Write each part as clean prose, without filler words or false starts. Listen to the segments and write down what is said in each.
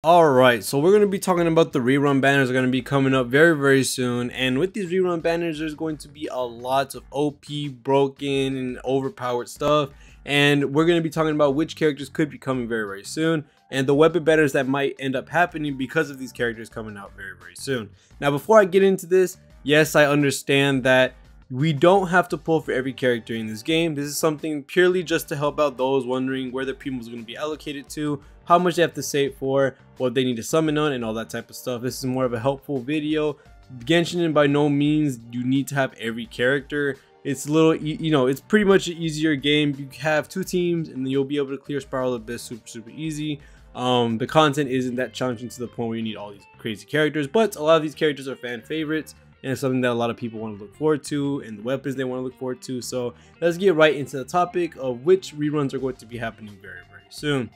Alright, so we're going to be talking about the rerun banners are going to be coming up very soon, and with these rerun banners there's going to be a lot of OP, broken, and overpowered stuff, and we're going to be talking about which characters could be coming very soon, and the weapon banners that might end up happening because of these characters coming out very soon. Now before I get into this, yes, I understand that we don't have to pull for every character in this game. This is something purely just to help out those wondering where their primos are going to be allocated to, how much they have to save for, what they need to summon on, and all that type of stuff. This is more of a helpful video. Genshin, by no means you need to have every character. It's a little, it's pretty much an easier game. You have two teams and you'll be able to clear Spiral Abyss super easy. The content isn't that challenging to the point where you need all these crazy characters, but a lot of these characters are fan favorites, and it's something that a lot of people want to look forward to, and the weapons they want to look forward to. So let's get right into the topic of which reruns are going to be happening very soon.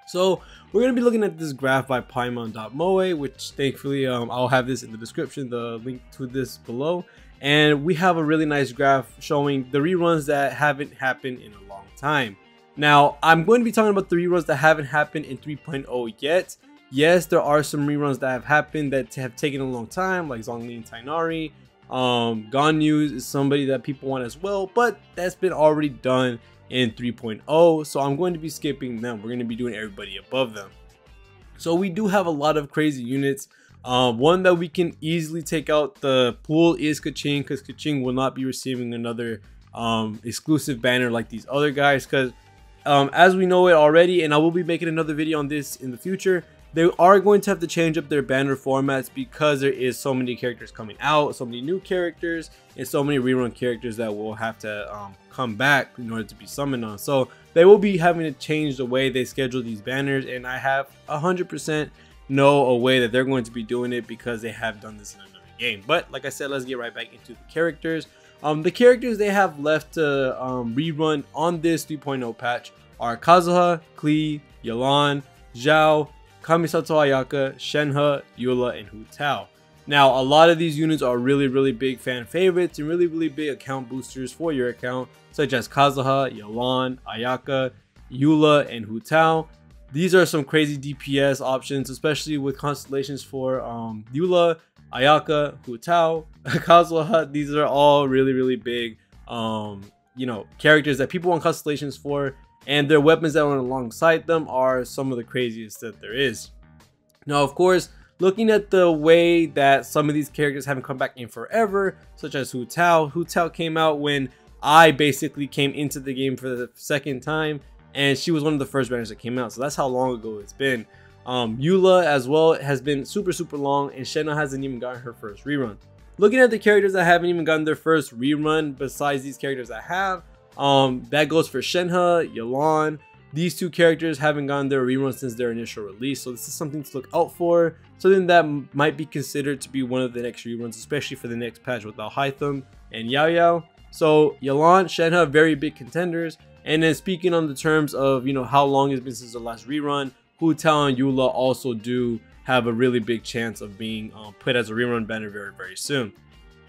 So we're going to be looking at this graph by Paimon.moe, which thankfully I'll have this in the description, the link to this below. And we have a really nice graph showing the reruns that haven't happened in a long time. Now I'm going to be talking about the reruns that haven't happened in 3.0 yet. Yes, there are some reruns that have happened that have taken a long time, like Zhongli and Tainari. Ganyu is somebody that people want as well, but that's been already done in 3.0, so I'm going to be skipping them. We're going to be doing everybody above them. So we do have a lot of crazy units. One that we can easily take out the pool is Keqing, because Keqing will not be receiving another exclusive banner like these other guys, because as we know it already, and I will be making another video on this in the future, they are going to have to change up their banner formats because there is so many characters coming out, so many new characters, and so many rerun characters that will have to come back in order to be summoned on. So they will be having to change the way they schedule these banners, and I have 100% know a way that they're going to be doing it because they have done this in another game. But like I said, let's get right back into the characters. The characters they have left to rerun on this 3.0 patch are Kazuha, Klee, Yelan, Zhao, Kamisato Ayaka, Shenhe, Eula, and Hu Tao. Now, a lot of these units are really big fan favorites and really big account boosters for your account, such as Kazuha, Yelan, Ayaka, Eula, and Hu Tao. These are some crazy DPS options, especially with constellations for Eula, Ayaka, Hu Tao, Kazuha. These are all really big, characters that people want constellations for. And their weapons that are alongside them are some of the craziest that there is. Now, of course, looking at the way that some of these characters haven't come back in forever, such as Hu Tao. Hu Tao came out when I basically came into the game for the second time, and she was one of the first banners that came out. So that's how long ago it's been. Eula as well has been super long, and Shenhe hasn't even gotten her first rerun. Looking at the characters that haven't even gotten their first rerun besides these characters that have, that goes for Shenhe, Yelan. These two characters haven't gotten their rerun since their initial release, so this is something to look out for, something that might be considered to be one of the next reruns, especially for the next patch with Alhaitham and Yao Yao. So Yelan, Shenhe, very big contenders. And then speaking on the terms of how long it's been since the last rerun, Hu Tao and Eula also do have a really big chance of being put as a rerun banner very soon.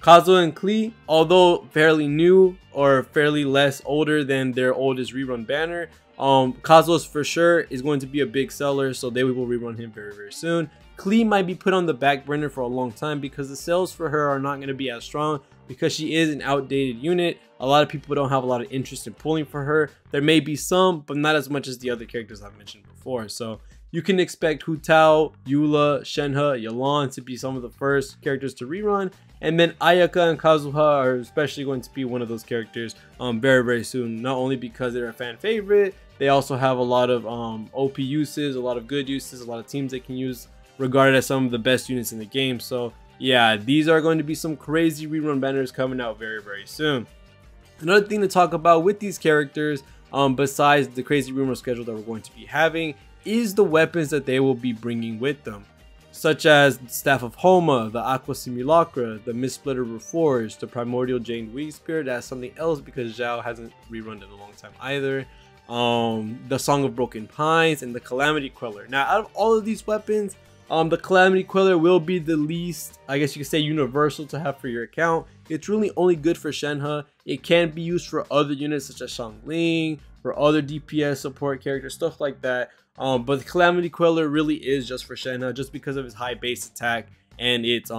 Kazuha and Klee, although fairly new or fairly less older than their oldest rerun banner, Kazuha's for sure is going to be a big seller, so they will rerun him very soon. Klee might be put on the back burner for a long time because the sales for her are not going to be as strong because she is an outdated unit. A lot of people don't have a lot of interest in pulling for her. There may be some, but not as much as the other characters I've mentioned before. So you can expect Hu Tao, Eula, Shenhe, Yelan to be some of the first characters to rerun. And then Ayaka and Kazuha are especially going to be one of those characters very soon. Not only because they're a fan favorite, they also have a lot of OP uses, a lot of good uses, a lot of teams they can use, regarded as some of the best units in the game. So yeah, these are going to be some crazy rerun banners coming out very soon. Another thing to talk about with these characters, besides the crazy rerun schedule that we're going to be having, is the weapons that they will be bringing with them, such as the Staff of Homa, the Aqua Simulacra, the Mist Splitter Reforged, the Primordial Jade Wing Spear. That's something else because Zhao hasn't rerun in a long time either. The Song of Broken Pines, and the Calamity Queller. Now, out of all of these weapons, the Calamity Queller will be the least, I guess you could say, universal to have for your account. It's really only good for Shenhe. It can be used for other units such as Shangling, for other DPS support characters, stuff like that. But the Calamity Queller really is just for Shenhe, just because of his high base attack and its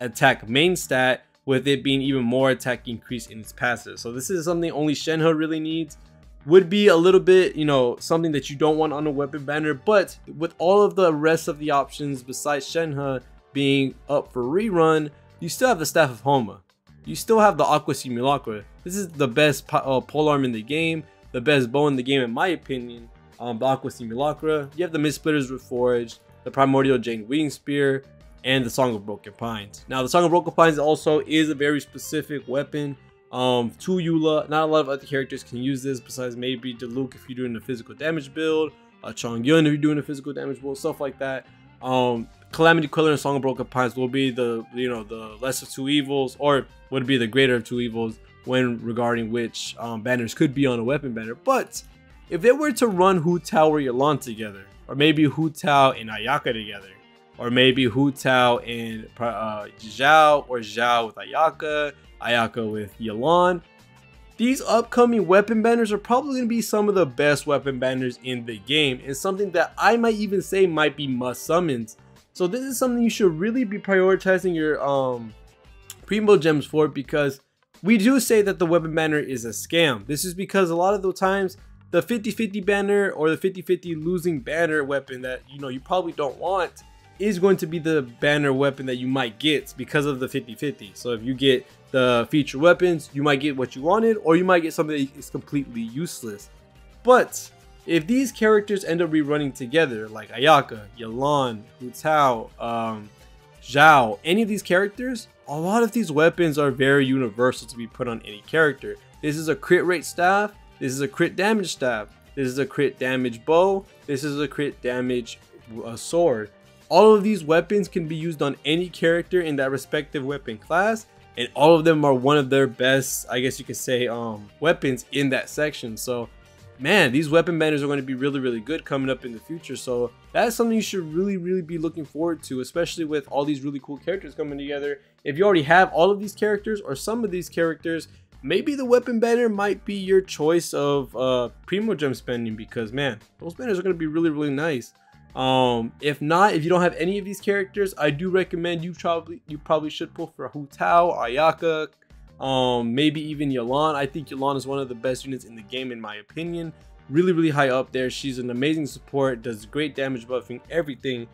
attack main stat, with it being even more attack increase in its passive. So this is something only Shenhe really needs. Would be a little bit, you know, something that you don't want on a weapon banner, but with all of the rest of the options besides Shenhe being up for rerun, you still have the Staff of Homa. You still have the Aqua Simulacra. This is the best polearm in the game, the best bow in the game in my opinion. The Aqua Simulacra. You have the Mist Splitters Reforged, the Primordial Jade Wing Spear, and the Song of Broken Pines. Now the Song of Broken Pines also is a very specific weapon to Eula. Not a lot of other characters can use this besides maybe Diluc if you're doing a physical damage build, Chongyun if you're doing a physical damage build, stuff like that. Calamity Queller and Song of Broken Pines will be the, you know, the lesser of two evils, or would be the greater of two evils when regarding which banners could be on a weapon banner. But if they were to run Hu Tao or Yelan together, or maybe Hu Tao and Ayaka together, or maybe Hu Tao and Zhao, or Zhao with Ayaka, Ayaka with Yelan, these upcoming weapon banners are probably going to be some of the best weapon banners in the game, and something that I might even say might be must summons. So this is something you should really be prioritizing your primo gems for, because we do say that the weapon banner is a scam. This is because a lot of the times the 50-50 banner or the 50-50 losing banner weapon that, you know, you probably don't want is going to be the banner weapon that you might get because of the 50-50. So if you get the feature weapons, you might get what you wanted, or you might get something that is completely useless. But if these characters end up rerunning together, like Ayaka, Yelan, Hu Tao, Zhao, any of these characters, a lot of these weapons are very universal to be put on any character. This is a crit rate staff, this is a crit damage staff, this is a crit damage bow, this is a crit damage sword. All of these weapons can be used on any character in that respective weapon class, and all of them are one of their best, I guess you could say, weapons in that section. So man, these weapon banners are going to be really good coming up in the future. So that's something you should really be looking forward to, especially with all these really cool characters coming together. If you already have all of these characters or some of these characters, maybe the weapon banner might be your choice of primo gem spending, because man, those banners are going to be really nice. If not, if you don't have any of these characters, I do recommend you probably should pull for Hu Tao, Ayaka, maybe even Yelan. I think Yelan is one of the best units in the game in my opinion. Really high up there. She's an amazing support, does great damage buffing, everything.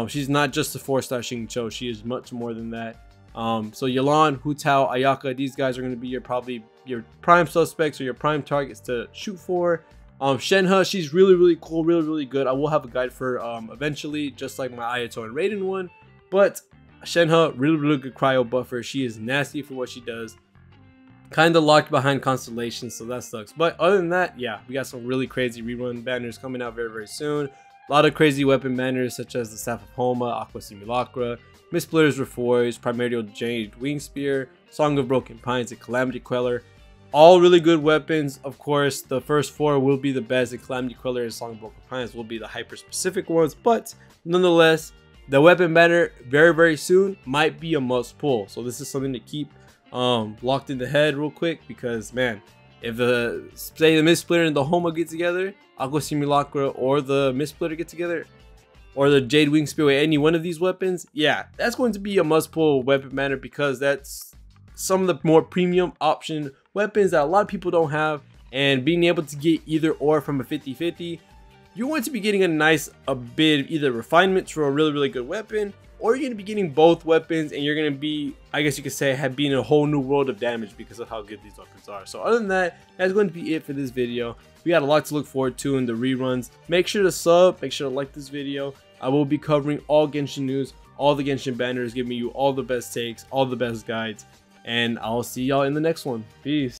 She's not just a 4-star Xingqiu, she is much more than that. So Yelan, Hu Tao, Ayaka, these guys are going to be probably your prime suspects or your prime targets to shoot for. Shenhe, she's really cool, really good. I will have a guide for eventually, just like my Ayato and Raiden one. But Shenhe, really good cryo buffer. She is nasty for what she does. Kind of locked behind Constellation, so that sucks. But other than that, yeah, we got some really crazy rerun banners coming out very soon. A lot of crazy weapon banners such as the Staff of Homa, Aqua Simulacra, Mist Splitters Reforged, Primordial Jade Wing Spear, Song of Broken Pines, and Calamity Queller. All really good weapons. Of course, the first 4 will be the best, and Calamity Queller and Song of Broken Pines will be the hyper specific ones. But nonetheless, the weapon banner very soon might be a must pull. So this is something to keep locked in the head real quick, because man, if say the Mist Splitter and the Homa get together, Aqua Simulacra or the Mist Splitter get together, or the Jade Wing Spear with any one of these weapons, yeah, that's going to be a must pull weapon banner, because that's some of the more premium option weapons that a lot of people don't have. And being able to get either or from a 50-50, you're going to be getting a bit of either refinements for a really good weapon, or you're going to be getting both weapons, and you're going to be, I guess you could say, have been in a whole new world of damage because of how good these weapons are. So other than that, that's going to be it for this video. We got a lot to look forward to in the reruns. Make sure to sub, make sure to like this video. I will be covering all Genshin news, all the Genshin banners, giving you all the best takes, all the best guides, and I'll see y'all in the next one. Peace.